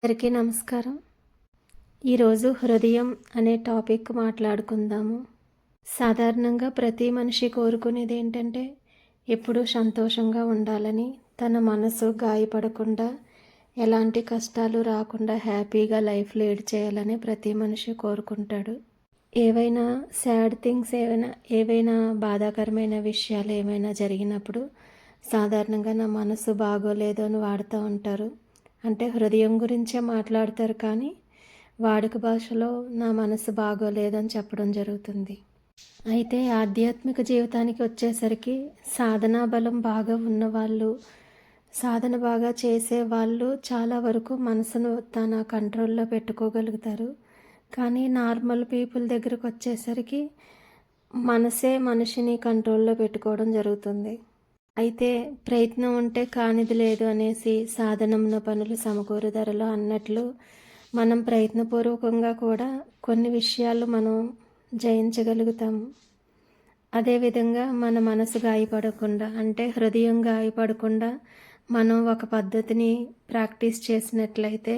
అందరికీ నమస్కారం. ఈరోజు హృదయం అనే టాపిక్ మాట్లాడుకుందాము. సాధారణంగా ప్రతి మనిషి కోరుకునేది ఏంటంటే ఎప్పుడూ సంతోషంగా ఉండాలని, తన మనసు గాయపడకుండా, ఎలాంటి కష్టాలు రాకుండా హ్యాపీగా లైఫ్ లీడ్ చేయాలని ప్రతి మనిషి కోరుకుంటాడు. ఏవైనా సాడ్ థింగ్స్ ఏవైనా బాధాకరమైన విషయాలు ఏమైనా జరిగినప్పుడు సాధారణంగా నా మనసు బాగోలేదు అని వాడుతూ ఉంటారు. అంటే హృదయం గురించే మాట్లాడతారు, కానీ వాడుక భాషలో నా మనసు బాగోలేదని చెప్పడం జరుగుతుంది. అయితే ఆధ్యాత్మిక జీవితానికి వచ్చేసరికి సాధనా బలం బాగా ఉన్నవాళ్ళు, సాధన బాగా చేసేవాళ్ళు చాలా వరకు మనసును తన కంట్రోల్లో పెట్టుకోగలుగుతారు. కానీ నార్మల్ పీపుల్ దగ్గరకు వచ్చేసరికి మనసే మనిషిని కంట్రోల్లో పెట్టుకోవడం జరుగుతుంది. అయితే ప్రయత్నం ఉంటే కానిది లేదు అనేసి సాధనమున పనులు సమకూరు ధరలో అన్నట్లు మనం ప్రయత్నపూర్వకంగా కూడా కొన్ని విషయాలు మనం జయించగలుగుతాము. అదేవిధంగా మన మనసు గాయపడకుండా, అంటే హృదయం గాయపడకుండా మనం ఒక పద్ధతిని ప్రాక్టీస్ చేసినట్లయితే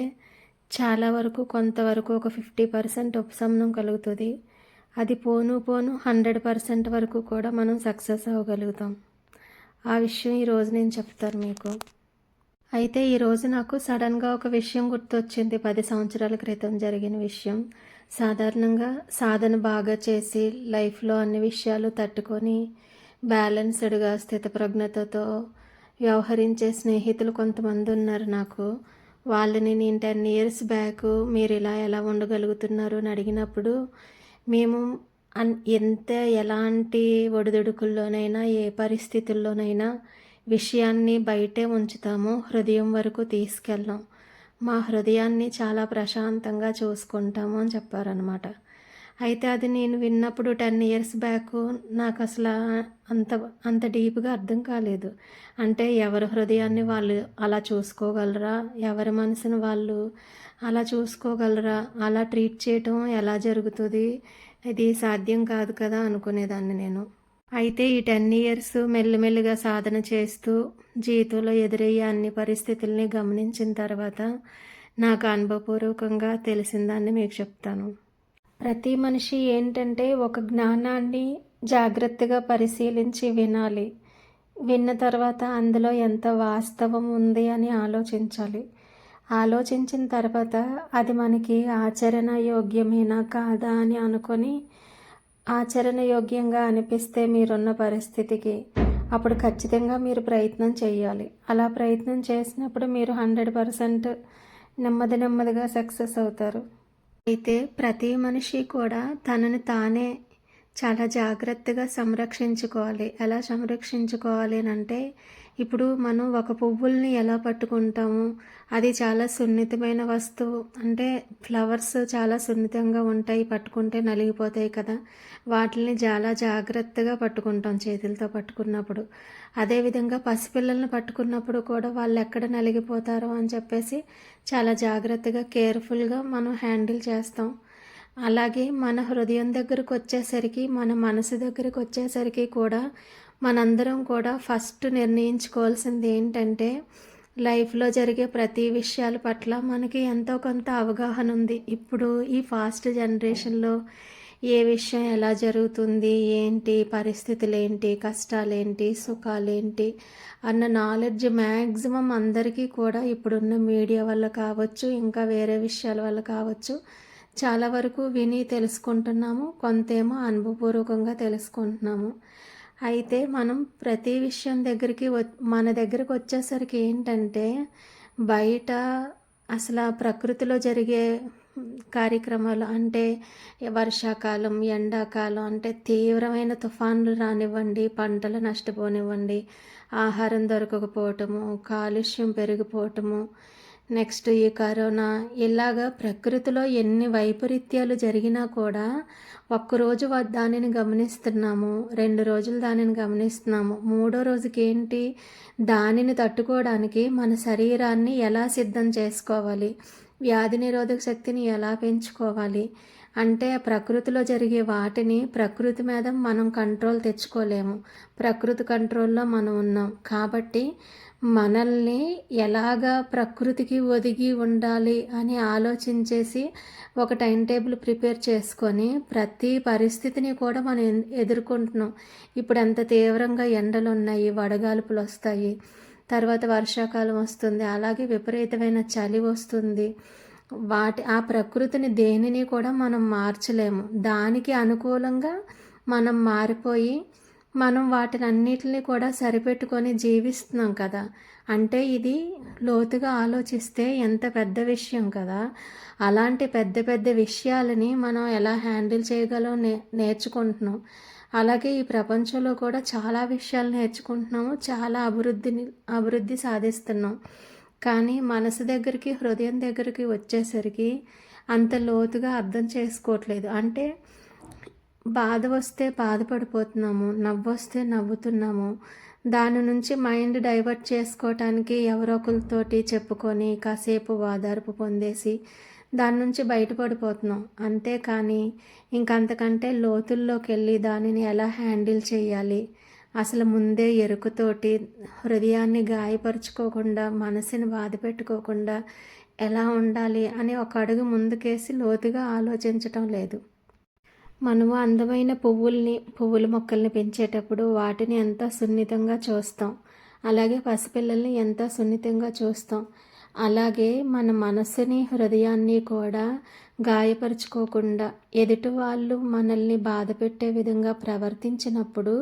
చాలా వరకు కొంతవరకు ఒక 50% ఉపశమనం కలుగుతుంది. అది పోను 100% వరకు కూడా మనం సక్సెస్ అవ్వగలుగుతాం. ఆ విషయం ఈరోజు నేను చెప్తాను మీకు. అయితే ఈరోజు నాకు సడన్గా ఒక విషయం గుర్తొచ్చింది. 10 సంవత్సరాల క్రితం జరిగిన విషయం. సాధారణంగా సాధన బాగా చేసి లైఫ్లో అన్ని విషయాలు తట్టుకొని బ్యాలెన్స్డ్గా స్థితప్రజ్ఞతతో వ్యవహరించే స్నేహితులు కొంతమంది ఉన్నారు నాకు. వాళ్ళని నేను 10 years బ్యాక్ మీరు ఇలా ఎలా ఉండగలుగుతున్నారు అని అడిగినప్పుడు, మేము ఎలాంటి ఒడిదుడుకుల్లోనైనా, ఏ పరిస్థితుల్లోనైనా విషయాన్ని బయటే ఉంచుతాము, హృదయం వరకు తీసుకెళ్ళాం, మా హృదయాన్ని చాలా ప్రశాంతంగా చూసుకుంటాము అని చెప్పారనమాట. అయితే అది నేను విన్నప్పుడు 10 years బ్యాక్ నాకు అసలు అంత అంత డీప్గా అర్థం కాలేదు. అంటే ఎవరి హృదయాన్ని వాళ్ళు అలా చూసుకోగలరా, ఎవరి మనసును వాళ్ళు అలా చూసుకోగలరా, అలా ట్రీట్ చేయటం ఎలా జరుగుతుంది, ఇది సాధ్యం కాదు కదా అనుకునేదాన్ని నేను. అయితే ఈ 10 years మెల్లిమెల్లిగా సాధన చేస్తూ జీవితంలో ఎదురయ్యే అన్ని పరిస్థితుల్ని గమనించిన తర్వాత నాకు అనుభవపూర్వకంగా తెలిసిన దాన్ని మీకు చెప్తాను. ప్రతి మనిషి ఏంటంటే ఒక జ్ఞానాన్ని జాగ్రత్తగా పరిశీలించి వినాలి. విన్న తర్వాత అందులో ఎంత వాస్తవం ఉంది అని ఆలోచించాలి. ఆలోచించిన తర్వాత అది మనకి ఆచరణ యోగ్యమేనా కాదా అని అనుకొని, ఆచరణ యోగ్యంగా అనిపిస్తే మీరున్న పరిస్థితికి అప్పుడు ఖచ్చితంగా మీరు ప్రయత్నం చేయాలి. అలా ప్రయత్నం చేసినప్పుడు మీరు 100% నెమ్మదిగా సక్సెస్ అవుతారు. అయితే ప్రతి మనిషి కూడా తనని తానే చాలా జాగ్రత్తగా సంరక్షించుకోవాలి. ఎలా సంరక్షించుకోవాలి అంటే, ఇప్పుడు మనం ఒక పువ్వుల్ని ఎలా పట్టుకుంటాము, అది చాలా సున్నితమైన వస్తువు. అంటే ఫ్లవర్స్ చాలా సున్నితంగా ఉంటాయి, పట్టుకుంటే నలిగిపోతాయి కదా. వాటిని చాలా జాగ్రత్తగా పట్టుకుంటాం చేతులతో పట్టుకున్నప్పుడు. అదేవిధంగా పసిపిల్లల్ని పట్టుకున్నప్పుడు కూడా వాళ్ళు ఎక్కడ నలిగిపోతారో అని చెప్పేసి చాలా జాగ్రత్తగా కేర్ఫుల్గా మనం హ్యాండిల్ చేస్తాం. అలాగే మన హృదయం దగ్గరకు వచ్చేసరికి, మన మనసు దగ్గరకు వచ్చేసరికి కూడా మనందరం కూడా ఫస్ట్ నిర్ణయించుకోవాల్సింది ఏంటంటే, లైఫ్లో జరిగే ప్రతి విషయాల పట్ల మనకి ఎంతో కొంత అవగాహన ఉంది. ఇప్పుడు ఈ ఫాస్ట్ జనరేషన్లో ఏ విషయం ఎలా జరుగుతుంది, ఏంటి పరిస్థితులు, ఏంటి కష్టాలేంటి, సుఖాలేంటి అన్న నాలెడ్జ్ మ్యాక్సిమం అందరికీ కూడా ఇప్పుడున్న మీడియా వల్ల కావచ్చు, ఇంకా వేరే విషయాల వల్ల కావచ్చు, చాలా వరకు విని తెలుసుకుంటున్నాము, కొంతేమో అనుభవపూర్వకంగా తెలుసుకుంటున్నాము. అయితే మనం ప్రతి విషయం మన దగ్గరికి వచ్చేసరికి ఏంటంటే, బయట అసలు ప్రకృతిలో జరిగే కార్యక్రమాలు, అంటే వర్షాకాలం, ఎండాకాలం, అంటే తీవ్రమైన తుఫాన్లు రానివ్వండి, పంటలు నష్టపోనివ్వండి, ఆహారం దొరకకపోవటము, కాలుష్యం పెరిగిపోవటము, నెక్స్ట్ ఈ కరోనా, ఇలాగా ప్రకృతిలో ఎన్ని వైపరీత్యాలు జరిగినా కూడా ఒక్కరోజు దానిని గమనిస్తున్నాము, 2 రోజులు దానిని గమనిస్తున్నాము, 3వ రోజుకి ఏంటి, దానిని తట్టుకోవడానికి మన శరీరాన్ని ఎలా సిద్ధం చేసుకోవాలి, వ్యాధి నిరోధక శక్తిని ఎలా పెంచుకోవాలి, అంటే ప్రకృతిలో జరిగే వాటిని ప్రకృతి మీద మనం కంట్రోల్ తెచ్చుకోలేము. ప్రకృతి కంట్రోల్‌లో మనం ఉన్నాం. కాబట్టి మనల్ని ఎలాగా ప్రకృతికి ఒదిగి ఉండాలి అని ఆలోచించేసి ఒక టైమ్ టేబుల్ ప్రిపేర్ చేసుకొని ప్రతి పరిస్థితిని కూడా మనం ఎదుర్కొంటున్నాం. ఇప్పుడు ఎంత తీవ్రంగా ఎండలున్నాయి, వడగాల్పులొస్తాయి. తర్వాత వర్షాకాలం వస్తుంది. అలాగే విపరీతమైన చలి వస్తుంది. ఆ ప్రకృతిని దేనిని కూడా మనం మార్చలేము. దానికి అనుకూలంగా మనం మారిపోయి మనం వాటినన్నిటిని కూడా సరిపెట్టుకొని జీవిస్తున్నాం కదా! అంటే ఇది లోతుగా ఆలోచిస్తే ఎంత పెద్ద విషయం కదా! అలాంటి పెద్ద పెద్ద విషయాలని మనం ఎలా హ్యాండిల్ చేయగలం నేర్చుకుంటున్నాం. అలాగే ఈ ప్రపంచంలో కూడా చాలా విషయాలు నేర్చుకుంటున్నాము. చాలా అభివృద్ధి సాధిస్తున్నాం. కానీ మనసు దగ్గరికి, హృదయం దగ్గరికి వచ్చేసరికి అంత లోతుగా అర్థం చేసుకోవట్లేదు. అంటే బాధ వస్తే బాధపడిపోతున్నాము, నవ్వొస్తే నవ్వుతున్నాము. దాని నుంచి మైండ్ డైవర్ట్ చేసుకోవటానికి ఎవరో ఒకరితోటి చెప్పుకొని కాసేపు ఓదార్పు పొందేసి దాని నుంచి బయటపడిపోతున్నాం. అంతేకాని ఇంకంతకంటే లోతుల్లోకి వెళ్ళి దానిని ఎలా హ్యాండిల్ చేయాలి, అసలు ముందే ఎరుకుతోటి హృదయాన్ని గాయపరుచుకోకుండా, మనసుని బాధ పెట్టుకోకుండా ఎలా ఉండాలి అని ఒక అడుగు ముందుకేసి లోతుగా ఆలోచించటం లేదు. మనము అందమైన పువ్వుల మొక్కల్ని పెంచేటప్పుడు వాటిని ఎంతో సున్నితంగా చూస్తాం. అలాగే పసిపిల్లల్ని ఎంతో సున్నితంగా చూస్తాం. అలాగే మన మనసుని, హృదయాన్ని కూడా గాయపరుచుకోకుండా ఎదుటి వాళ్ళు మనల్ని బాధ పెట్టే విధంగా ప్రవర్తించినప్పుడు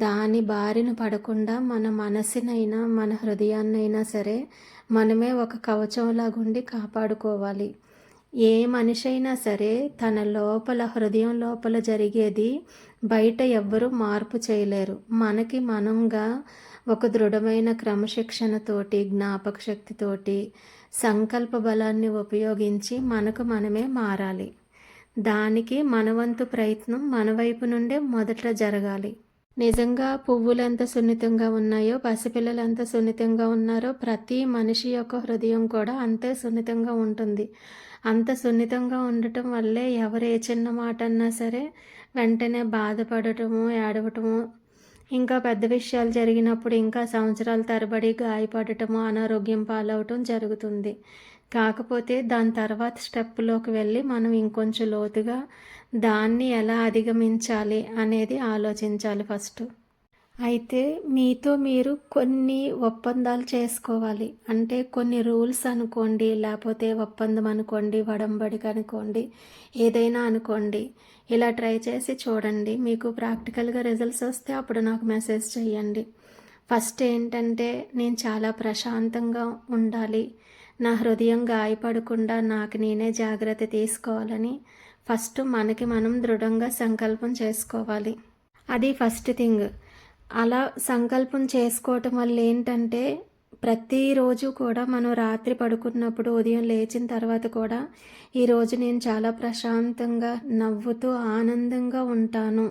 దాని బారిన పడకుండా మన మనసునైనా, మన హృదయాన్నైనా సరే మనమే ఒక కవచంలాగుండి కాపాడుకోవాలి. ఏ మనిషి అయినా సరే తన లోపల, హృదయం లోపల జరిగేది బయట ఎవ్వరూ మార్పు చేయలేరు. మనకి మనంగా ఒక దృఢమైన క్రమశిక్షణతోటి, జ్ఞాపక శక్తితోటి, సంకల్ప బలాన్ని ఉపయోగించి మనకు మనమే మారాలి. దానికి మన వంతు ప్రయత్నం మన వైపు నుండే మొదట జరగాలి. నిజంగా పువ్వులు ఎంత సున్నితంగా ఉన్నాయో, పసిపిల్లలు ఎంత సున్నితంగా ఉన్నారో ప్రతి మనిషి యొక్క హృదయం కూడా అంతే సున్నితంగా ఉంటుంది. అంత సున్నితంగా ఉండటం వల్లే ఎవరు ఏ చిన్న మాట అన్నా సరే వెంటనే బాధపడటము, ఏడవటము, ఇంకా పెద్ద విషయాలు జరిగినప్పుడు ఇంకా సంవత్సరాల తరబడి గాయపడటము, అనారోగ్యం పాలవటం జరుగుతుంది. కాకపోతే దాని తర్వాత స్టెప్లోకి వెళ్ళి మనం ఇంకొంచెం లోతుగా దాన్ని ఎలా అధిగమించాలి అనేది ఆలోచించాలి ఫస్ట్. అయితే మీతో మీరు కొన్ని ఒప్పందాలు చేసుకోవాలి. అంటే కొన్ని రూల్స్ అనుకోండి, లేకపోతే ఒప్పందం అనుకోండి, వడంబడిక అనుకోండి, ఏదైనా అనుకోండి. ఇలా ట్రై చేసి చూడండి. మీకు ప్రాక్టికల్గా రిజల్ట్స్ వస్తే అప్పుడు నాకు మెసేజ్ చేయండి. ఫస్ట్ ఏంటంటే నేను చాలా ప్రశాంతంగా ఉండాలి, నా హృదయం గాయపడకుండా నాకు నేనే జాగ్రత్త తీసుకోవాలని ఫస్ట్ మనకి మనం దృఢంగా సంకల్పం చేసుకోవాలి. అది ఫస్ట్ థింగ్. అలా సంకల్పం చేసుకోవటం వల్ల ఏంటంటే ప్రతిరోజు కూడా మనం రాత్రి పడుకున్నప్పుడు, ఉదయం లేచిన తర్వాత కూడా ఈరోజు నేను చాలా ప్రశాంతంగా, నవ్వుతూ, ఆనందంగా ఉంటాను.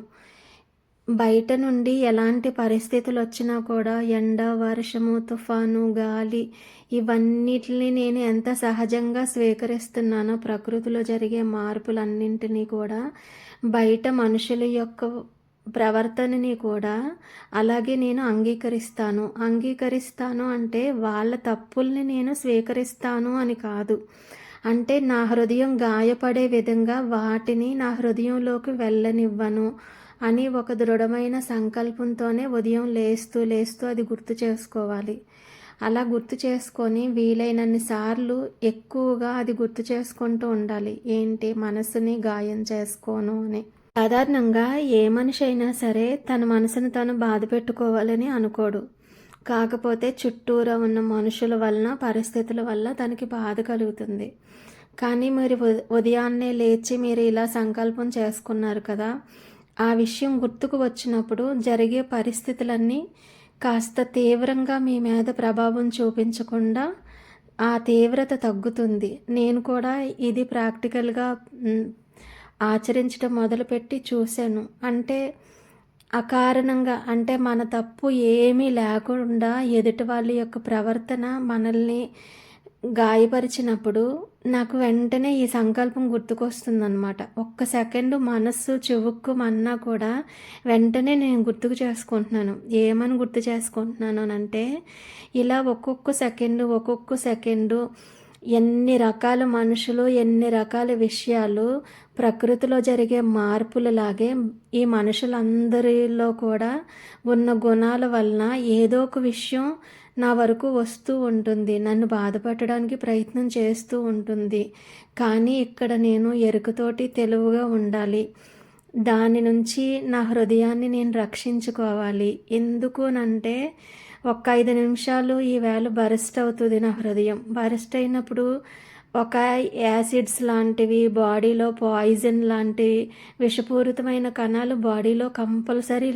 బయట నుండి ఎలాంటి పరిస్థితులు వచ్చినా కూడా ఎండ, వర్షము, తుఫాను, గాలి ఇవన్నిటిని నేను ఎంత సహజంగా స్వీకరిస్తున్నానో, ప్రకృతిలో జరిగే మార్పులన్నింటినీ కూడా, బయట మనుషుల యొక్క ప్రవర్తనని కూడా అలాగే నేను అంగీకరిస్తాను అంటే వాళ్ళ తప్పుల్ని నేను స్వీకరిస్తాను అని కాదు. అంటే నా హృదయం గాయపడే విధంగా వాటిని నా హృదయంలోకి వెళ్ళనివ్వను అని ఒక దృఢమైన సంకల్పంతోనే ఉదయం లేస్తూ అది గుర్తు చేసుకోవాలి. అలా గుర్తు చేసుకొని వీలైనన్ని సార్లు ఎక్కువగా అది గుర్తు చేసుకుంటూ ఉండాలి. ఏంటి, మనసుని గాయం చేసుకోను అని. సాధారణంగా ఏ మనిషి అయినా సరే తన మనసును తను బాధ పెట్టుకోవాలని అనుకోడు. కాకపోతే చుట్టూరా ఉన్న మనుషుల వలన, పరిస్థితుల వల్ల తనకి బాధ కలుగుతుంది. కానీ మీరు ఉదయాన్నే లేచి మీరు ఇలా సంకల్పం చేసుకున్నారు కదా, ఆ విషయం గుర్తుకు వచ్చినప్పుడు జరిగే పరిస్థితులన్నీ కాస్త తీవ్రంగా మీ మీద ప్రభావం చూపించకుండా ఆ తీవ్రత తగ్గుతుంది. నేను కూడా ఇది ప్రాక్టికల్గా ఆచరించడం మొదలుపెట్టి చూశాను. అంటే అకారణంగా, అంటే మన తప్పు ఏమీ లేకుండా ఎదుటి వాళ్ళ యొక్క ప్రవర్తన మనల్ని గాయపరిచినప్పుడు నాకు వెంటనే ఈ సంకల్పం గుర్తుకొస్తుందనమాట. ఒక్క సెకండు మనస్సు చివుక్కుమన్నా కూడా వెంటనే నేను గుర్తుకు చేసుకుంటున్నాను. ఏమని గుర్తు చేసుకుంటున్నాను అనంటే, ఇలా ఒక్కొక్క సెకండు ఎన్ని రకాల మనుషులు, ఎన్ని రకాల విషయాలు ప్రకృతిలో జరిగే మార్పులలాగే ఈ మనుషులందరిలో కూడా ఉన్న గుణాల వలన ఏదో ఒక విషయం నా వరకు వస్తూ ఉంటుంది. నన్ను బాధపెట్టడానికి ప్రయత్నం చేస్తూ ఉంటుంది. కానీ ఇక్కడ నేను ఎరుకతోటి తెలివిగా ఉండాలి. దాని నుంచి నా హృదయాన్ని నేను రక్షించుకోవాలి. ఎందుకునంటే ఒక 5 నిమిషాలు ఈవేళ బరస్ట్ అవుతుంది నా హృదయం. బరస్ట్ అయినప్పుడు ఒక యాసిడ్స్ లాంటివి, బాడీలో పాయిజన్ లాంటి విషపూరితమైన కణాలు బాడీలో కంపల్సరీ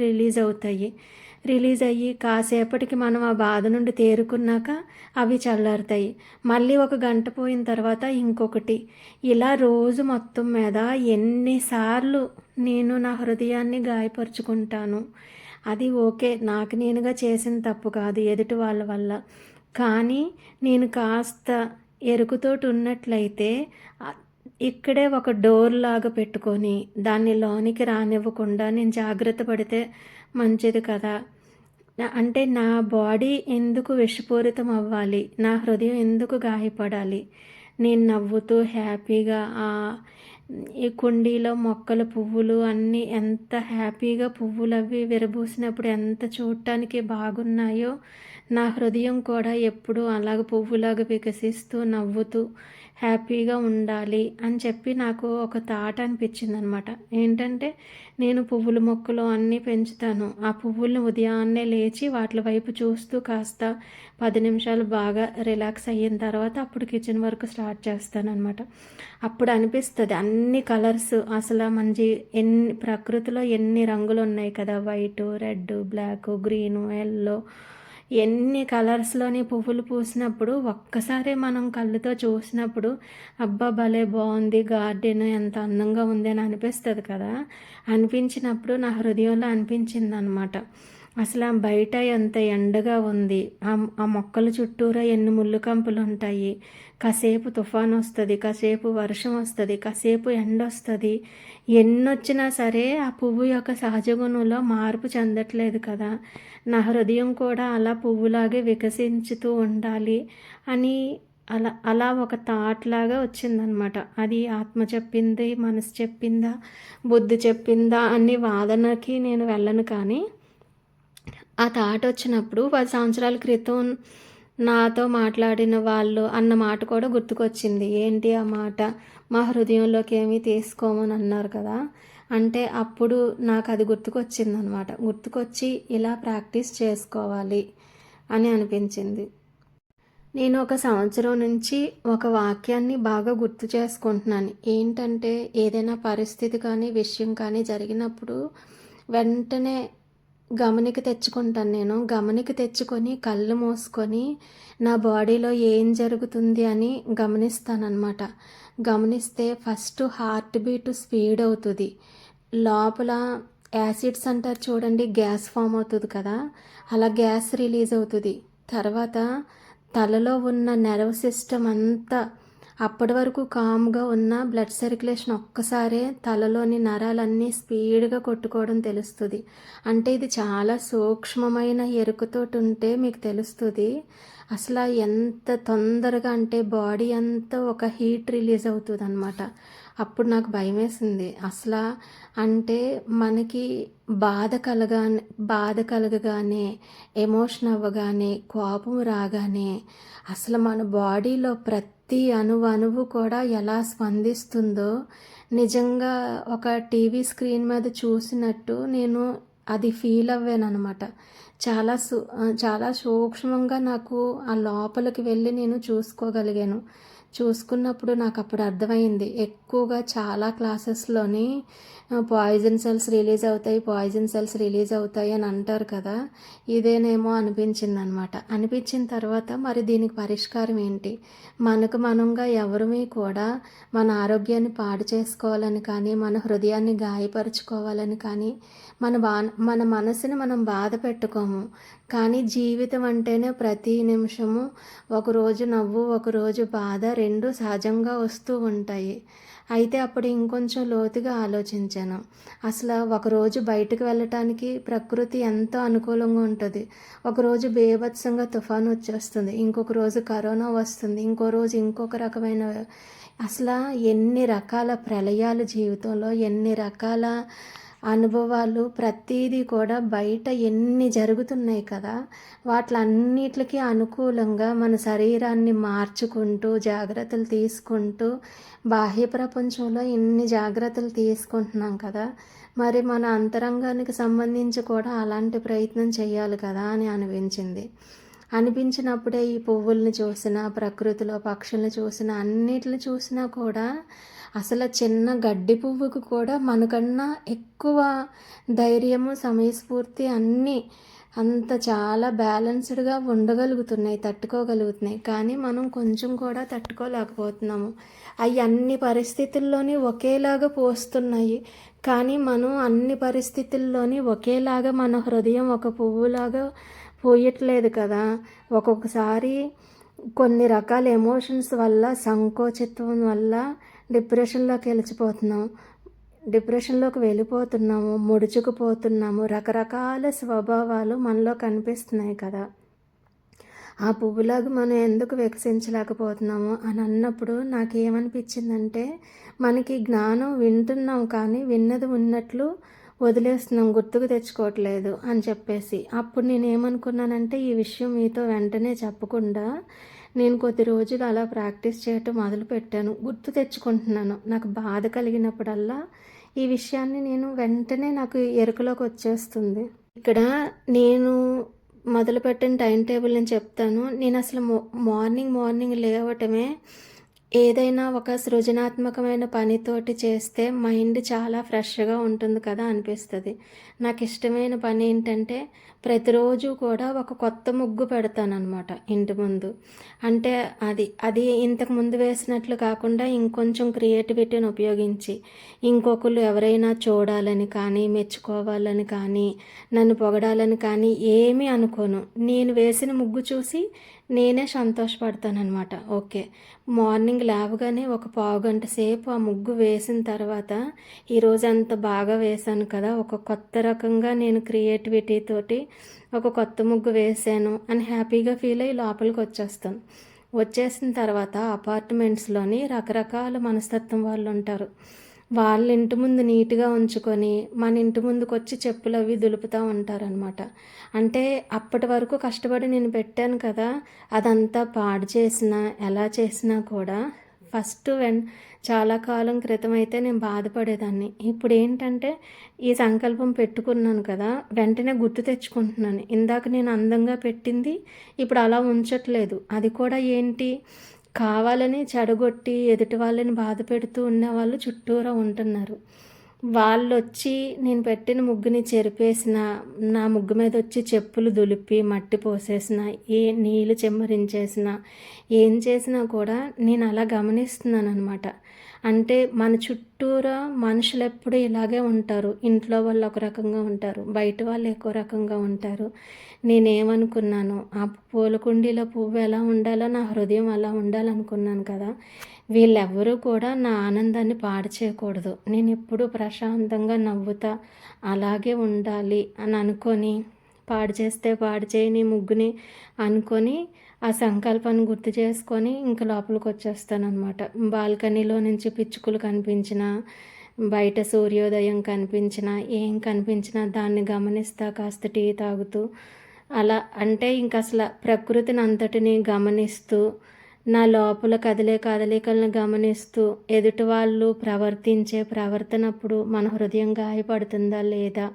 రిలీజ్ అయ్యి కాసేపటికి మనం ఆ బాధ నుండి తేరుకున్నాక అవి చల్లారుతాయి. మళ్ళీ ఒక గంట పోయిన తర్వాత ఇంకొకటి. ఇలా రోజు మొత్తం మీద ఎన్నిసార్లు నేను నా హృదయాన్ని గాయపరుచుకుంటాను. అది ఓకే, నాకు నేనుగా చేసిన తప్పు కాదు, ఎదుటి వాళ్ళ వల్ల. కానీ నేను కాస్త ఎరుకుతోటి ఉన్నట్లయితే ఇక్కడే ఒక డోర్ లాగా పెట్టుకొని దాన్ని లోనికి రానివ్వకుండా నేను జాగ్రత్త పడితే మంచిది కదా. అంటే నా బాడీ ఎందుకు విషపూరితం అవ్వాలి, నా హృదయం ఎందుకు గాయపడాలి? నేను నవ్వుతూ హ్యాపీగా ఈ కుండీలో మొక్కల పువ్వులు అన్నీ ఎంత హ్యాపీగా పువ్వులు అవి విరబూసినప్పుడు ఎంత చూడటానికి బాగున్నాయో, నా హృదయం కూడా ఎప్పుడూ అలాగ పువ్వులాగా వికసిస్తూ నవ్వుతూ హ్యాపీగా ఉండాలి అని చెప్పి నాకు ఒక థాట్ అనిపించింది అనమాట. ఏంటంటే నేను పువ్వుల మొక్కలు అన్నీ పెంచుతాను. ఆ పువ్వుల్ని ఉదయాన్నే లేచి వాటి వైపు చూస్తూ కాస్త 10 నిమిషాలు బాగా రిలాక్స్ అయిన తర్వాత అప్పుడు కిచెన్ వర్క్ స్టార్ట్ చేస్తాను అనమాట. అప్పుడు అనిపిస్తుంది అన్ని కలర్స్ అసలు ప్రకృతిలో ఎన్ని రంగులు ఉన్నాయి కదా, white, red, black, green, yellow, ఎన్ని కలర్స్లోని పువ్వులు పూసినప్పుడు ఒక్కసారి మనం కళ్ళుతో చూసినప్పుడు అబ్బా భలే బాగుంది గార్డెన్, ఎంత అందంగా ఉంది అని అనిపిస్తుంది కదా. అనిపించినప్పుడు నా హృదయంలో అనిపించింది అనమాట, అసలు బయట ఎంత ఎండగా ఉంది, ఆ మొక్కల చుట్టూరా ఎన్ని ముళ్ళు కంపులు ఉంటాయి. కాసేపు తుఫాన్ వస్తుంది, కాసేపు వర్షం వస్తుంది, కాసేపు ఎండ వస్తుంది. ఎన్నొచ్చినా సరే ఆ పువ్వు యొక్క సహజ గుణంలో మార్పు చెందట్లేదు కదా. నా హృదయం కూడా అలా పువ్వులాగే వికసించుతూ ఉండాలి అని అలా ఒక థాట్ లాగా వచ్చిందనమాట. అది ఆత్మ చెప్పింది, మనసు చెప్పిందా, బుద్ధి చెప్పిందా అని వాదనకి నేను వెళ్ళను. కానీ ఆ థాట్ వచ్చినప్పుడు 10 సంవత్సరాల క్రితం నాతో మాట్లాడిన వాళ్ళు అన్న మాట కూడా గుర్తుకొచ్చింది. ఏంటి ఆ మాట? మా హృదయంలోకి ఏమీ తీసుకోమని అన్నారు కదా. అంటే అప్పుడు నాకు అది గుర్తుకొచ్చిందనమాట. గుర్తుకొచ్చి ఇలా ప్రాక్టీస్ చేసుకోవాలి అని అనిపించింది. నేను ఒక సంవత్సరం నుంచి ఒక వాక్యాన్ని బాగా గుర్తు చేసుకుంటున్నాను. ఏంటంటే ఏదైనా పరిస్థితి కానీ విషయం కానీ జరిగినప్పుడు వెంటనే గమనికి తెచ్చుకుంటాను. నేను గమనికి తెచ్చుకొని కళ్ళు మూసుకొని నా బాడీలో ఏం జరుగుతుంది అని గమనిస్తానన్నమాట. గమనిస్తే ఫస్ట్ హార్ట్ బీట్ స్పీడ్ అవుతుంది. లోపల యాసిడ్స్ అంటారు చూడండి, గ్యాస్ ఫామ్ అవుతుంది కదా, అలా గ్యాస్ రిలీజ్ అవుతుంది. తర్వాత తలలో ఉన్న నెర్వ్ సిస్టమ్ అంతా అప్పటి వరకు కామ్గా ఉన్న బ్లడ్ సర్క్యులేషన్ ఒక్కసారే తలలోని నరాలన్నీ స్పీడ్గా కొట్టుకోవడం తెలుస్తుంది. అంటే ఇది చాలా సూక్ష్మమైన ఎరుకతోటి ఉంటే మీకు తెలుస్తుంది అసలు ఎంత తొందరగా, అంటే బాడీ అంతా ఒక హీట్ రిలీజ్ అవుతుంది అనమాట. అప్పుడు నాకు భయం వేసింది. అసలు అంటే మనకి బాధ కలగగానే, ఎమోషన్ అవ్వగానే, కోపం రాగానే అసలు మన బాడీలో ప్రతి అణువు కూడా ఎలా స్పందిస్తుందో నిజంగా ఒక టీవీ స్క్రీన్ మీద చూసినట్టు నేను అది ఫీల్ అవ్వానమాట. చాలా సూక్ష్మంగా నాకు ఆ లోపలికి వెళ్ళి నేను చూసుకోగలిగాను. చూసుకున్నప్పుడు నాకు అప్పుడు అర్థమైంది, ఎక్కువగా చాలా క్లాసెస్లోని పాయిజన్ సెల్స్ రిలీజ్ అవుతాయి అని అంటారు కదా, ఇదేనేమో అనిపించింది అనమాట. అనిపించిన తర్వాత మరి దీనికి పరిష్కారం ఏంటి? మనకు మనంగా ఎవరిమీ కూడా మన ఆరోగ్యాన్ని పాడు చేసుకోవాలని కానీ, మన హృదయాన్ని గాయపరుచుకోవాలని కానీ, మన మనసుని మనం బాధ పెట్టుకోము. కానీ జీవితం అంటేనే ప్రతి నిమిషము ఒకరోజు నవ్వు, ఒకరోజు బాధ 2 సహజంగా వస్తూ ఉంటాయి. అయితే అప్పుడు ఇంకొంచెం లోతుగా ఆలోచించాను. ఒకరోజు బయటకు వెళ్ళటానికి ప్రకృతి ఎంతో అనుకూలంగా ఉంటది. ఒకరోజు బీభత్సంగా తుఫాను వచ్చేస్తుంది. ఇంకొక రోజు కరోనా వస్తుంది. ఇంకో రోజు ఇంకొక రకమైన ఎన్ని రకాల ప్రళయాలు జీవితంలో, ఎన్ని రకాల అనుభవాలు ప్రతీదీ కూడా బయట ఎన్ని జరుగుతున్నాయి కదా! వాటిలన్నిట్లికి అనుకూలంగా మన శరీరాన్ని మార్చుకుంటూ, జాగ్రత్తలు తీసుకుంటూ, బాహ్య ప్రపంచంలో ఇన్ని జాగ్రత్తలు తీసుకుంటున్నాం కదా! మరి మన అంతరంగానికి సంబంధించి కూడా అలాంటి ప్రయత్నం చేయాలి కదా అని అనిపించినప్పుడే ఈ పువ్వుల్ని చూసినా, ప్రకృతిలో పక్షుల్ని చూసినా, అన్నిటిని చూసినా కూడా చిన్న గడ్డి పువ్వుకు కూడా మనకన్నా ఎక్కువ ధైర్యము, సమయస్ఫూర్తి అన్నీ చాలా బ్యాలెన్స్డ్‌గా ఉండగలుగుతున్నాయి, తట్టుకోగలుగుతున్నాయి. కానీ మనం కొంచెం కూడా తట్టుకోలేకపోతున్నాము. అయి అన్ని పరిస్థితుల్లోని ఒకేలాగా పోస్తున్నాయి. కానీ మనం అన్ని పరిస్థితుల్లోని ఒకేలాగా మన హృదయం ఒక పువ్వులాగా పూయట్లేదు కదా! ఒక్కొక్కసారి కొన్ని రకాల ఎమోషన్స్ వల్ల, సంకోచిత్వం వల్ల డిప్రెషన్లోకి వెళ్ళిపోతున్నాము, ముడుచుకుపోతున్నాము. రకరకాల స్వభావాలు మనలో కనిపిస్తున్నాయి కదా! ఆ పువ్వులాగా మనం ఎందుకు వికసించలేకపోతున్నాము అని అన్నప్పుడు నాకేమనిపించిందంటే, మనకి జ్ఞానం వింటున్నాం కానీ విన్నది ఉన్నట్లు వదిలేస్తున్నాం, గుర్తుకు తెచ్చుకోవట్లేదు అని చెప్పేసి. అప్పుడు నేనేమనుకున్నానంటే, ఈ విషయం మీతో వెంటనే చెప్పకుండా నేను కొద్ది రోజులు అలా ప్రాక్టీస్ చేయటం మొదలుపెట్టాను. గుర్తు తెచ్చుకుంటున్నాను. నాకు బాధ కలిగినప్పుడల్లా ఈ విషయాన్ని నేను వెంటనే నాకు ఎరుకలోకి వచ్చేస్తుంది. ఇక్కడ నేను మొదలుపెట్టిన టైం టేబుల్ నేను చెప్తాను. నేను మార్నింగ్ లేవటమే ఏదైనా ఒక సృజనాత్మకమైన పనితోటి చేస్తే మైండ్ చాలా ఫ్రెష్గా ఉంటుంది కదా అనిపిస్తుంది. నాకు ఇష్టమైన పని ఏంటంటే, ప్రతిరోజు కూడా ఒక కొత్త ముగ్గు పెడతానన్నమాట ఇంటి ముందు. అంటే అది ఇంతకు ముందు వేసినట్లు కాకుండా ఇంకొంచెం క్రియేటివిటీని ఉపయోగించి, ఇంకొకరు ఎవరైనా చూడాలని కానీ, మెచ్చుకోవాలని కానీ, నన్ను పొగడాలని కానీ ఏమీ అనుకోను. నేను వేసిన ముగ్గు చూసి నేనే సంతోషపడతానన్నమాట. ఓకే, మార్నింగ్ లేవగానే ఒక పావుగంట సేపు ఆ ముగ్గు వేసిన తర్వాత, ఈరోజు అంత బాగా వేశాను కదా, ఒక కొత్త రకంగా నేను క్రియేటివిటీతోటి ఒక కొత్త ముగ్గు వేశాను అని హ్యాపీగా ఫీల్ అయ్యి లోపలికి వచ్చేసిన తర్వాత అపార్ట్మెంట్స్లోని రకరకాల మనస్తత్వం వాళ్ళు ఉంటారు. వాళ్ళ ఇంటి ముందు నీట్గా ఉంచుకొని మన ఇంటి ముందుకు వచ్చి చెప్పులు అవి దులుపుతూ ఉంటారనమాట. అంటే అప్పటి వరకు కష్టపడి నేను పెట్టాను కదా, అదంతా పాడు చేసినా ఎలా చేసినా కూడా చాలా కాలం క్రితం అయితే నేను బాధపడేదాన్ని. ఇప్పుడు ఏంటంటే, ఈ సంకల్పం పెట్టుకున్నాను కదా, వెంటనే గుర్తు తెచ్చుకుంటున్నాను. ఇందాక నేను అందంగా పెట్టింది ఇప్పుడు అలా ఉంచట్లేదు. అది కూడా ఏంటి, కావాలని చెడగొట్టి ఎదుటి వాళ్ళని బాధ పెడుతూ ఉన్నవాళ్ళు చుట్టూరా ఉంటున్నారు. వాళ్ళొచ్చి నేను పెట్టిన ముగ్గుని చెరిపేసిన, నా ముగ్గు మీద వచ్చి చెప్పులు దులిపి మట్టి పోసేసిన, నీళ్ళు చెమ్మరించేసిన, ఏం చేసినా కూడా నేను అలా గమనిస్తున్నాను అనమాట. అంటే మన చుట్టూరా మనుషులు ఎప్పుడు ఇలాగే ఉంటారు. ఇంట్లో వాళ్ళు ఒక రకంగా ఉంటారు, బయట వాళ్ళు ఎక్కువ రకంగా ఉంటారు. నేనేమనుకున్నాను, ఆ పూల కుండీలో పువ్వు ఎలా ఉండాలో నా హృదయం అలా ఉండాలనుకున్నాను కదా. వీళ్ళెవ్వరూ కూడా నా ఆనందాన్ని పాడు చేయకూడదు, నేను ఎప్పుడూ ప్రశాంతంగా నవ్వుతా అలాగే ఉండాలి అని అనుకొని, పాడు చేస్తే పాడు చేయని ముగ్గుని అనుకొని ఆ సంకల్పాన్ని గుర్తు చేసుకొని ఇంక లోపలికి వచ్చేస్తానమాట. బాల్కనీలో నుంచి పిచ్చుకలు కనిపించినా, బయట సూర్యోదయం కనిపించినా, ఏం కనిపించినా దాన్ని గమనిస్తా కాస్త టీ తాగుతూ అలా. అంటే ప్రకృతిని అంతటిని గమనిస్తూ, నా లోపల కదిలే కదలికలను గమనిస్తూ, ఎదుటి వాళ్ళు ప్రవర్తించే ప్రవర్తనప్పుడు మన హృదయం గాయపడుతుందా లేదా,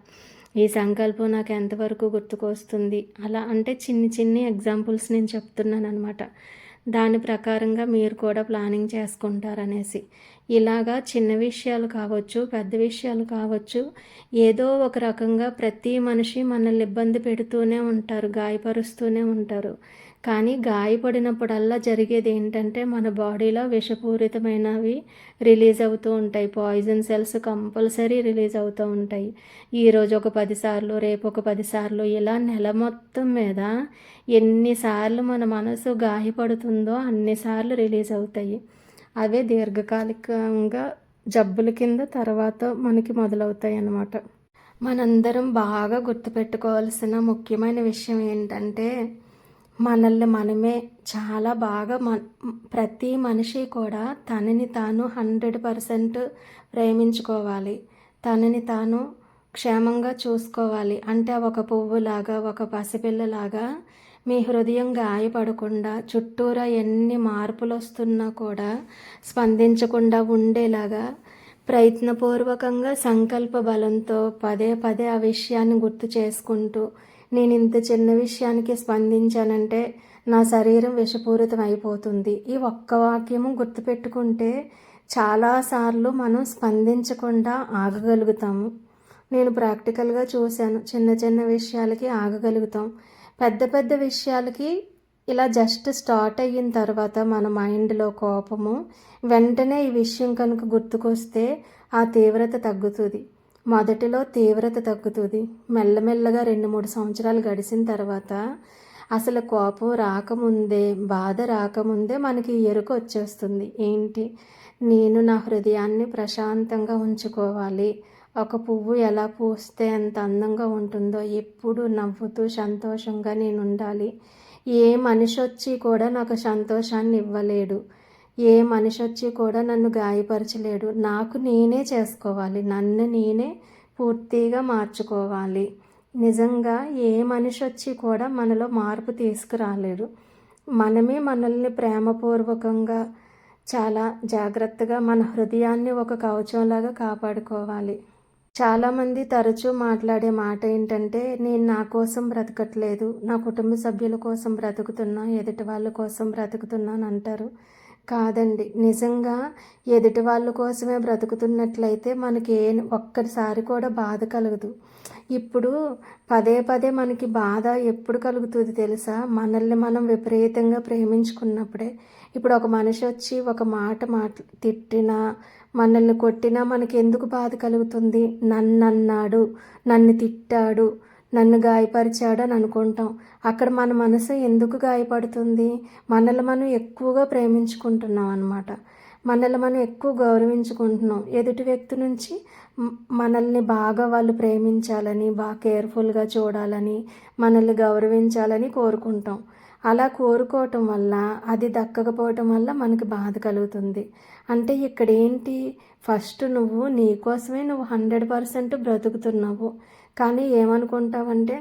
ఈ సంకల్పం నాకు ఎంతవరకు గుర్తుకొస్తుంది, అలా. అంటే చిన్ని ఎగ్జాంపుల్స్ నేను చెప్తున్నాను అనమాట. దాని ప్రకారంగా మీరు కూడా ప్లానింగ్ చేసుకుంటారనేసి. ఇలాగా చిన్న విషయాలు కావచ్చు, పెద్ద విషయాలు కావచ్చు, ఏదో ఒక రకంగా ప్రతి మనిషి మనల్ని ఇబ్బంది పెడుతూనే ఉంటారు, గాయపరుస్తూనే ఉంటారు. కానీ గాయపడినప్పుడల్లా జరిగేది ఏంటంటే మన బాడీలో విషపూరితమైనవి రిలీజ్ అవుతూ ఉంటాయి. పాయిజన్ సెల్స్ కంపల్సరీ రిలీజ్ అవుతూ ఉంటాయి. ఈరోజు ఒక 10 సార్లు, రేపు ఒక 10 సార్లు, ఇలా నెల మొత్తం మీద ఎన్నిసార్లు మన మనసు గాయపడుతుందో అన్నిసార్లు రిలీజ్ అవుతాయి. అవే దీర్ఘకాలికంగా జబ్బుల కింద తర్వాత మనకి మొదలవుతాయి అన్నమాట. మనందరం బాగా గుర్తుపెట్టుకోవాల్సిన ముఖ్యమైన విషయం ఏంటంటే, మనల్ని మనమే చాలా బాగా ప్రతి మనిషి కూడా తనని తాను 100% ప్రేమించుకోవాలి. తనని తాను క్షేమంగా చూసుకోవాలి. అంటే ఒక పువ్వులాగా, ఒక పసిపిల్లలాగా మీ హృదయం గాయపడకుండా, చుట్టూరా ఎన్ని మార్పులు వస్తున్నా కూడా స్పందించకుండా ఉండేలాగా ప్రయత్నపూర్వకంగా సంకల్ప బలంతో పదే పదే ఆ విషయాన్ని గుర్తు చేసుకుంటూ, నేను ఇంత చిన్న విషయానికి స్పందించానంటే నా శరీరం విషపూరితం అయిపోతుంది. ఈ ఒక్క వాక్యము గుర్తుపెట్టుకుంటే చాలాసార్లు మనం స్పందించకుండా ఆగగలుగుతాము. నేను ప్రాక్టికల్గా చూశాను. చిన్న చిన్న విషయాలకి ఆగగలుగుతాం. పెద్ద పెద్ద విషయాలకి ఇలా జస్ట్ స్టార్ట్ అయిన తర్వాత మన మైండ్లో కోపము వెంటనే ఈ విషయం కనుక గుర్తుకొస్తే ఆ తీవ్రత తగ్గుతుంది. మొదటిలో తీవ్రత తగ్గుతుంది. మెల్లమెల్లగా 2-3 సంవత్సరాలు గడిచిన తర్వాత అసలు కోపం రాకముందే, బాధ రాకముందే మనకి ఎరుక వచ్చేస్తుంది. ఏంటి, నేను నా హృదయాన్ని ప్రశాంతంగా ఉంచుకోవాలి. ఒక పువ్వు ఎలా పూస్తే ఎంత అందంగా ఉంటుందో ఎప్పుడు నవ్వుతూ సంతోషంగా నేను ఉండాలి. ఏ మనిషి వచ్చి కూడా నాకు సంతోషాన్ని ఇవ్వలేడు. ఏ మనిషి వచ్చి కూడా నన్ను గాయపరచలేడు. నాకు నేనే చేసుకోవాలి. నన్ను నేనే పూర్తిగా మార్చుకోవాలి. నిజంగా ఏ మనిషి వచ్చి కూడా మనలో మార్పు తీసుకురాలేడు. మనమే మనల్ని ప్రేమపూర్వకంగా చాలా జాగ్రత్తగా మన హృదయాన్ని ఒక కవచంలాగా కాపాడుకోవాలి. చాలామంది తరచూ మాట్లాడే మాట ఏంటంటే, నేను నా కోసం బ్రతకట్లేదు, నా కుటుంబ సభ్యుల కోసం బ్రతుకుతున్నా, ఎదుటి వాళ్ళ కోసం బ్రతుకుతున్నాను అంటారు. కాదండి, నిజంగా ఎదుటి వాళ్ళ కోసమే బ్రతుకుతున్నట్లయితే మనకి ఒక్కసారి కూడా బాధ కలగదు. ఇప్పుడు పదే పదే మనకి బాధ ఎప్పుడు కలుగుతుంది తెలుసా? మనల్ని మనం విపరీతంగా ప్రేమించుకున్నప్పుడే. ఇప్పుడు ఒక మనిషి వచ్చి ఒక మాట తిట్టినా, మనల్ని కొట్టినా మనకి ఎందుకు బాధ కలుగుతుంది? నన్ను అన్నాడు, నన్ను తిట్టాడు, నన్ను గాయపరిచాడు అని అనుకుంటాం. అక్కడ మన మనసు ఎందుకు గాయపడుతుంది? మనల్ని మనం ఎక్కువగా ప్రేమించుకుంటున్నాం అన్నమాట. మనల్ని మనం ఎక్కువ గౌరవించుకుంటున్నాం. ఎదుటి వ్యక్తి నుంచి మనల్ని బాగా వాళ్ళు ప్రేమించాలని, బాగా కేర్ఫుల్గా చూడాలని, మనల్ని గౌరవించాలని కోరుకుంటాం. అలా కోరుకోవటం వల్ల అది దక్కకపోవటం వల్ల మనకి బాధ కలుగుతుంది. అంటే ఇక్కడ ఏంటి, ఫస్ట్ నువ్వు నీకోసమే నువ్వు 100% బ్రతుకుతున్నావు. కానీ ఏమనుకుంటావంటే,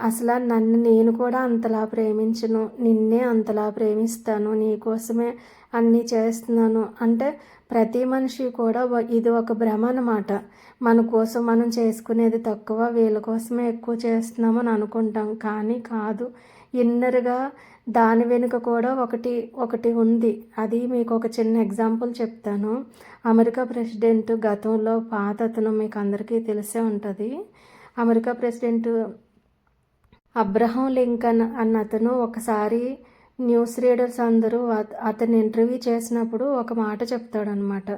అసలు నన్ను నేను కూడా అంతలా ప్రేమించను, నిన్నే అంతలా ప్రేమిస్తాను, నీకోసమే అన్నీ చేస్తున్నాను అంటే ప్రతి మనిషి కూడా ఇది ఒక భ్రమ అన్నమాట. మన కోసం మనం చేసుకునేది తక్కువ, వీళ్ళ కోసమే ఎక్కువ చేస్తున్నామని అనుకుంటాం. కానీ కాదు, ఇన్నర్గా దాని వెనుక కూడా ఒకటి ఉంది. అది మీకు ఒక చిన్న ఎగ్జాంపుల్ చెప్తాను. అమెరికా ప్రెసిడెంట్ గతంలో పాత అతను మీకు అందరికీ తెలిసే ఉంటుంది. అమెరికా ప్రెసిడెంట్ అబ్రహం లింకన్ అన్న అతను ఒకసారి న్యూస్ రీడర్స్ అందరూ అతను ఇంటర్వ్యూ చేసినప్పుడు ఒక మాట చెప్తాడనమాట.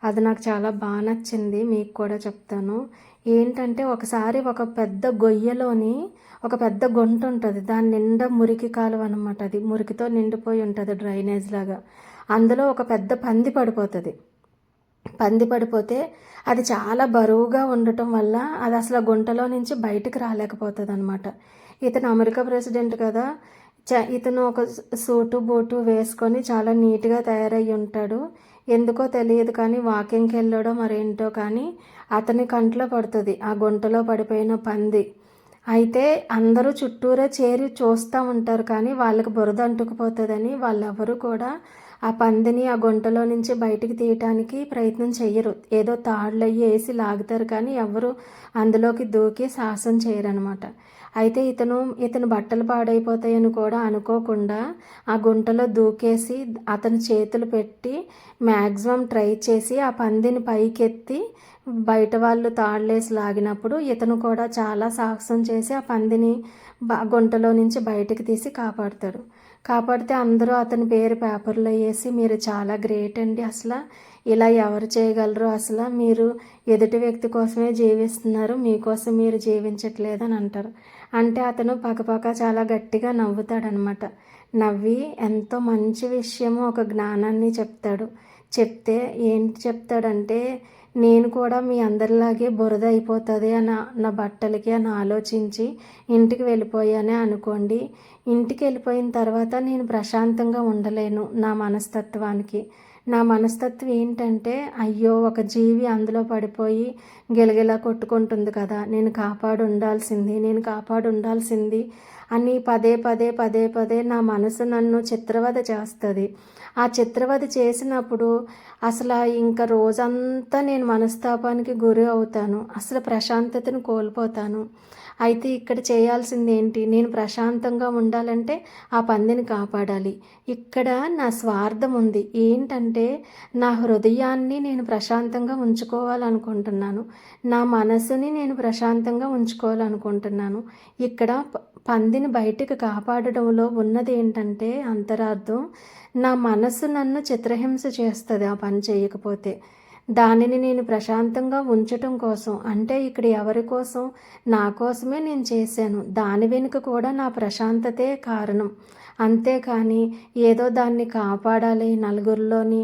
అది నాకు చాలా బాగా నచ్చింది, మీకు కూడా చెప్తాను. ఏంటంటే, ఒకసారి ఒక పెద్ద గొయ్యలోని ఒక పెద్ద గుంట ఉంటుంది. దాని నిండా మురికి కాలువ అనమాట. అది మురికితో నిండిపోయి ఉంటుంది, డ్రైనేజ్ లాగా. అందులో ఒక పెద్ద పంది పడిపోతుంది. పంది పడిపోతే అది చాలా బరువుగా ఉండటం వల్ల అది అసలు గుంటలో నుంచి బయటకు రాలేకపోతుంది అనమాట. ఇతను అమెరికా ప్రెసిడెంట్ కదా, ఇతను ఒక సూటు బూటు వేసుకొని చాలా నీట్గా తయారయ్యి ఉంటాడు. ఎందుకో తెలియదు కానీ వాకింగ్కి వెళ్ళాడో మరేంటో కానీ అతని కంట్లో పడుతుంది ఆ గుంటలో పడిపోయిన పంది. అయితే అందరూ చుట్టూరా చేరి చూస్తూ ఉంటారు, కానీ వాళ్ళకి బురద అంటుకుపోతుందని వాళ్ళెవరూ కూడా ఆ పందిని ఆ గుంటలో నుంచి బయటికి తీయటానికి ప్రయత్నం చెయ్యరు. ఏదో తాళ్ళు అయ్యి వేసి లాగుతారు, కానీ ఎవరు అందులోకి దూకి సాహసం చేయరనమాట. అయితే ఇతను బట్టలు పాడైపోతాయని కూడా అనుకోకుండా ఆ గుంటలో దూకేసి అతని చేతులు పెట్టి మ్యాక్సిమం ట్రై చేసి ఆ పందిని పైకెత్తి బయట వాళ్ళు తాళ్ళేసి లాగినప్పుడు ఇతను కూడా చాలా సాహసం చేసి ఆ పందిని గుంటలో నుంచి బయటకు తీసి కాపాడుతాడు. కాపాడితే అందరూ అతని పేరు పేపర్లో వేసి మీరు చాలా గ్రేట్ అండి, అసలు ఇలా ఎవరు చేయగలరు, అసలు మీరు ఎదుటి వ్యక్తి కోసమే జీవిస్తున్నారు, మీకోసం మీరు జీవించట్లేదని అంటారు. అంటే అతను పక్కపక్క చాలా గట్టిగా నవ్వుతాడనమాట. నవ్వి ఎంతో మంచి విషయము ఒక జ్ఞానాన్ని చెప్తాడు. చెప్తే ఏంటి చెప్తాడంటే, నేను కూడా మీ అందరిలాగే బురద అయిపోతుంది అని నా బట్టలకి అని ఆలోచించి ఇంటికి వెళ్ళిపోయానే అనుకోండి. ఇంటికి వెళ్ళిపోయిన తర్వాత నేను ప్రశాంతంగా ఉండలేను. నా మనస్తత్వం ఏంటంటే, అయ్యో ఒక జీవి అందులో పడిపోయి గిలగిలా కొట్టుకుంటుంది కదా, నేను కాపాడు ఉండాల్సింది అని పదే నా మనసు నన్ను చిత్రవద చేస్తుంది. ఆ చిత్రవద చేసినప్పుడు అసలు ఇంకా రోజంతా నేను మనస్తాపానికి గురి అవుతాను, అసలు ప్రశాంతతను కోల్పోతాను. అయితే ఇక్కడ చేయాల్సింది ఏంటి, నేను ప్రశాంతంగా ఉండాలంటే ఆ పందిని కాపాడాలి. ఇక్కడ నా స్వార్థం ఉంది. ఏంటంటే నా హృదయాన్ని నేను ప్రశాంతంగా ఉంచుకోవాలనుకుంటున్నాను, నా మనసుని నేను ప్రశాంతంగా ఉంచుకోవాలనుకుంటున్నాను. ఇక్కడ పందిని బయటకు కాపాడడంలో ఉన్నది ఏంటంటే అంతరార్థం, నా మనసు నన్ను చిత్రహింస చేస్తుంది ఆ పని చేయకపోతే. దానిని నేను ప్రశాంతంగా ఉంచటం కోసం, అంటే ఇక్కడ ఎవరి కోసం, నా కోసమే నేను చేశాను. దాని వెనుక కూడా నా ప్రశాంతతే కారణం. అంతేకాని ఏదో దాన్ని కాపాడాలి, నలుగురిలోని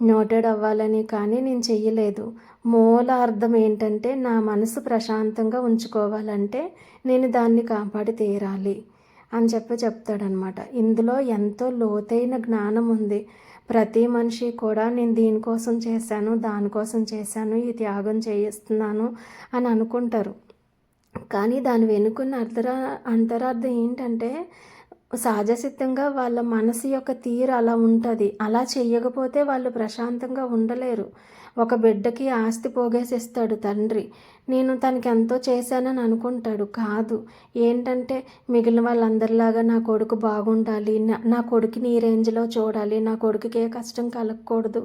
నోటెడ్ అవ్వాలని కానీ నేను చెయ్యలేదు. మూల అర్థం ఏంటంటే, నా మనసు ప్రశాంతంగా ఉంచుకోవాలంటే నేను దాన్ని కాపాడి తీరాలి అని చెప్తాడనమాట. ఇందులో ఎంతో లోతైన జ్ఞానం ఉంది. ప్రతి మనిషి కూడా నేను దీనికోసం చేశాను, దానికోసం చేశాను, ఈ త్యాగం చేయిస్తున్నాను అని అనుకుంటారు. కానీ దాని వెనుకున్న అంతరార్థం ఏంటంటే, సహజసిద్ధంగా వాళ్ళ మనసు యొక్క తీరు అలా ఉంటుంది. అలా చెయ్యకపోతే వాళ్ళు ప్రశాంతంగా ఉండలేరు. ఒక బిడ్డకి ఆస్తి పోగేసిస్తాడు తండ్రి, నేను తనకి ఎంతో చేశానని అనుకుంటాడు. కాదు, ఏంటంటే మిగిలిన వాళ్ళందరిలాగా నా కొడుకు బాగుండాలి, నా కొడుకుని ఈ రేంజ్లో చూడాలి, నా కొడుకుకి ఏ కష్టం కలగకూడదు.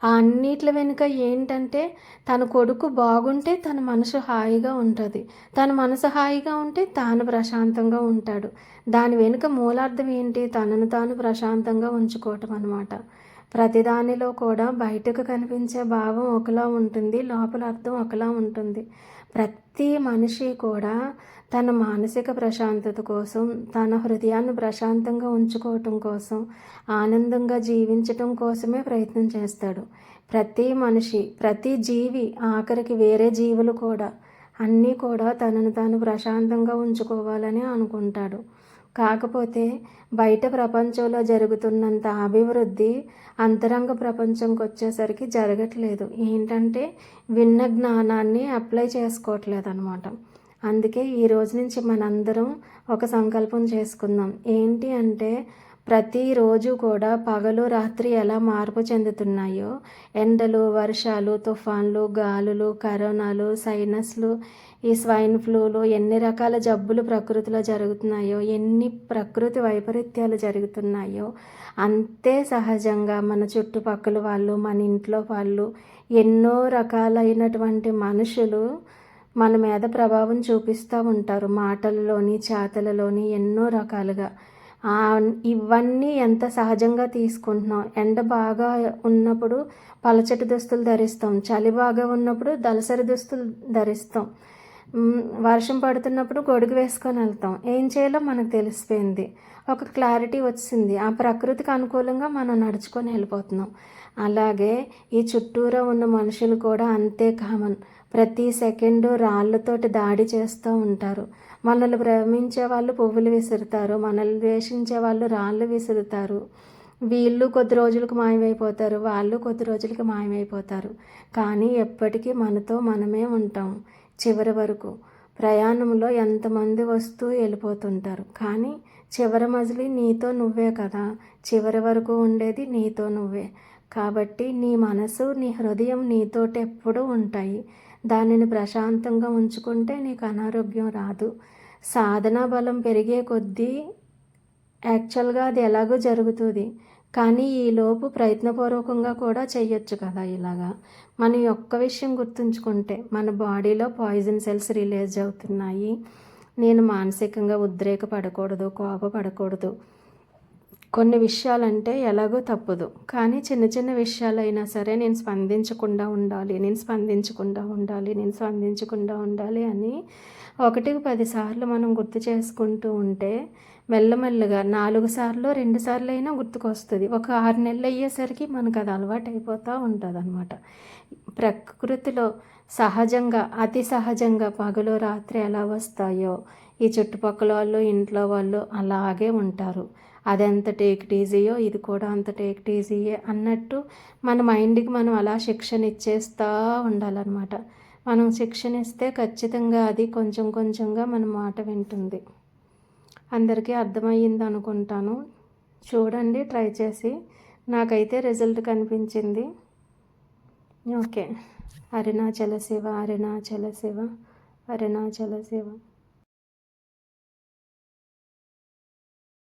ఆ అన్నిట్ల వెనుక ఏంటంటే, తన కొడుకు బాగుంటే తన మనసు హాయిగా ఉంటుంది, తన మనసు హాయిగా ఉంటే తాను ప్రశాంతంగా ఉంటాడు. దాని వెనుక మూలార్థం ఏంటి, తనను తాను ప్రశాంతంగా ఉంచుకోవటం అన్నమాట. ప్రతిదానిలో కూడా బయటకు కనిపించే భావం ఒకలా ఉంటుంది, లోపల అర్థం ఒకలా ఉంటుంది. ప్రతి మనిషి కూడా తన మానసిక ప్రశాంతత కోసం, తన హృదయాన్ని ప్రశాంతంగా ఉంచుకోవటం కోసం, ఆనందంగా జీవించటం కోసమే ప్రయత్నం చేస్తాడు. ప్రతి మనిషి, ప్రతి జీవి, ఆఖరికి వేరే జీవులు కూడా అన్నీ కూడా తనను తాను ప్రశాంతంగా ఉంచుకోవాలని అనుకుంటాడు. కాకపోతే బయట ప్రపంచంలో జరుగుతున్నంత అభివృద్ధి అంతరంగ ప్రపంచంకి వచ్చేసరికి జరగట్లేదు. ఏంటంటే విన్న జ్ఞానాన్ని అప్లై చేసుకోవట్లేదు అనమాట. అందుకే ఈ రోజు నుంచి మనందరం ఒక సంకల్పం చేసుకుందాం. ఏంటి అంటే, ప్రతిరోజు కూడా పగలు రాత్రి ఎలా మార్పు చెందుతున్నాయో, ఎండలు, వర్షాలు, తుఫాన్లు, గాలులు, కరోనాలు, సైనస్లు, ఈ స్వైన్ ఫ్లూలు, ఎన్ని రకాల జబ్బులు ప్రకృతిలో జరుగుతున్నాయో, ఎన్ని ప్రకృతి వైపరీత్యాలు జరుగుతున్నాయో, అంతే సహజంగా మన చుట్టుపక్కల వాళ్ళు, మన ఇంట్లో వాళ్ళు, ఎన్నో రకాలైనటువంటి మనుషులు మన మీద ప్రభావం చూపిస్తూ ఉంటారు. మాటలలోని, చేతలలోని ఎన్నో రకాలుగా. ఇవన్నీ ఎంత సహజంగా తీసుకుంటున్నాం. ఎండ బాగా ఉన్నప్పుడు పలచటి దుస్తులు ధరిస్తాం, చలి బాగా ఉన్నప్పుడు దళసరి దుస్తులు ధరిస్తాం, వర్షం పడుతున్నప్పుడు గొడుగు వేసుకొని వెళ్తాం. ఏం చేయాలో మనకు తెలిసిపోయింది, ఒక క్లారిటీ వచ్చింది. ఆ ప్రకృతికి అనుకూలంగా మనం నడుచుకొని వెళ్ళిపోతున్నాం. అలాగే ఈ చుట్టూరా ఉన్న మనుషులు కూడా అంతే కామన్. ప్రతి సెకండు రాళ్ళతోటి దాడి చేస్తూ ఉంటారు. మనల్ని ప్రేమించే వాళ్ళు పువ్వులు విసురుతారు, మనల్ని ద్వేషించే వాళ్ళు రాళ్ళు విసురుతారు. వీళ్ళు కొద్ది రోజులకు మాయమైపోతారు, వాళ్ళు కొద్ది రోజులకి మాయమైపోతారు. కానీ ఎప్పటికీ మనతో మనమే ఉంటాం చివరి వరకు. ప్రయాణంలో ఎంతమంది వస్తూ వెళ్ళిపోతుంటారు, కానీ చివరి మజిలీ నీతో నువ్వే కదా, చివరి వరకు ఉండేది నీతో నువ్వే. కాబట్టి నీ మనసు, నీ హృదయం నీతోటి ఎప్పుడూ ఉంటాయి. దానిని ప్రశాంతంగా ఉంచుకుంటే నీకు అనారోగ్యం రాదు. సాధనా బలం పెరిగే కొద్దీ యాక్చువల్గా అది ఎలాగో జరుగుతుంది, కానీ ఈలోపు ప్రయత్నపూర్వకంగా కూడా చేయొచ్చు కదా. ఇలాగా మనం ఒక్క విషయం గుర్తుంచుకుంటే, మన బాడీలో పాయిజన్ సెల్స్ రిలీజ్ అవుతున్నాయి. నేను మానసికంగా ఉద్రేకపడకూడదు, కోపపడకూడదు, కొన్ని విషయాలంటే ఎలాగో తప్పదు. కానీ చిన్న చిన్న విషయాలైనా సరే నేను స్పందించకుండా ఉండాలి, నేను స్పందించకుండా ఉండాలి, నేను స్పందించకుండా ఉండాలి అని 1కి 10 సార్లు మనం గుర్తు చేసుకుంటూ ఉంటే మెల్లమెల్లగా 4 సార్లో 2 సార్లు అయినా గుర్తుకొస్తుంది. ఒక 6 నెలలు అయ్యేసరికి మనకు అది అలవాటు అయిపోతూ ఉంటుందన్నమాట. ప్రకృతిలో సహజంగా అతి సహజంగా పగలు రాత్రి ఎలా వస్తాయో ఈ చుట్టుపక్కల వాళ్ళు ఇంట్లో వాళ్ళు అలాగే ఉంటారు. అది ఎంత టేక్ ఇట్ ఈజీయో ఇది కూడా అంత టేక్ ఇట్ ఈజీయే అన్నట్టు మన మైండ్కి మనం అలా శిక్షణ ఇచ్చేస్తూ ఉండాలన్నమాట. మనం శిక్షణ ఇస్తే ఖచ్చితంగా అది కొంచెం కొంచెంగా మన మాట వింటుంది. అందరికీ అర్థమయ్యింది అనుకుంటాను. చూడండి, ట్రై చేసి. నాకైతే రిజల్ట్ కనిపించింది. ఓకే. అరుణాచల శివ, అరుణాచల శివ, అరుణాచల శివ.